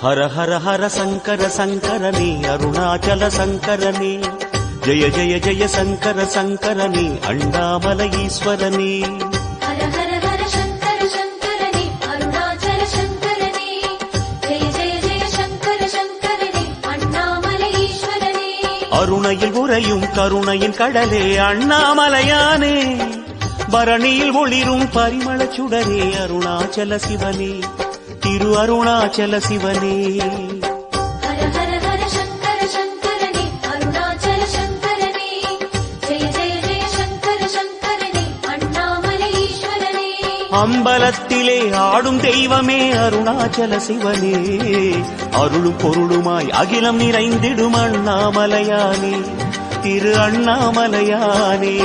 ஹர ஹர ஹர சங்கர சங்கரனே அருணாச்சல சங்கரனே ஜெய ஜெய ஜெய சங்கர சங்கரனே அண்ணாமலை ஈஸ்வரனே ஹர ஹர ஹர சங்கர சங்கரனே அருணாச்சல சங்கரனே ஜெய ஜெய ஜெய சங்கர சங்கரனே அண்ணாமலை ஈஸ்வரனே அருணையில் உறையும் கருணையின் கடலே அண்ணாமலையானே பரணியில் ஒளிரும் பரிமள சுடரே அருணாச்சல சிவனே திரு அருணாச்சல சிவனே ஹர ஹர ஹர சங்கர சங்கரனே அருணாச்சல சங்கரனே ஜெய ஜெய ஜெய சங்கர சங்கரனே அண்ணாமலை ஈஸ்வரனே அம்பலத்திலே ஆடும் தெய்வமே அருணாச்சல சிவனே அருளும் பொருளுமாய் அகிலம் நிறைந்திடும் அண்ணாமலையானே திரு அண்ணாமலையானே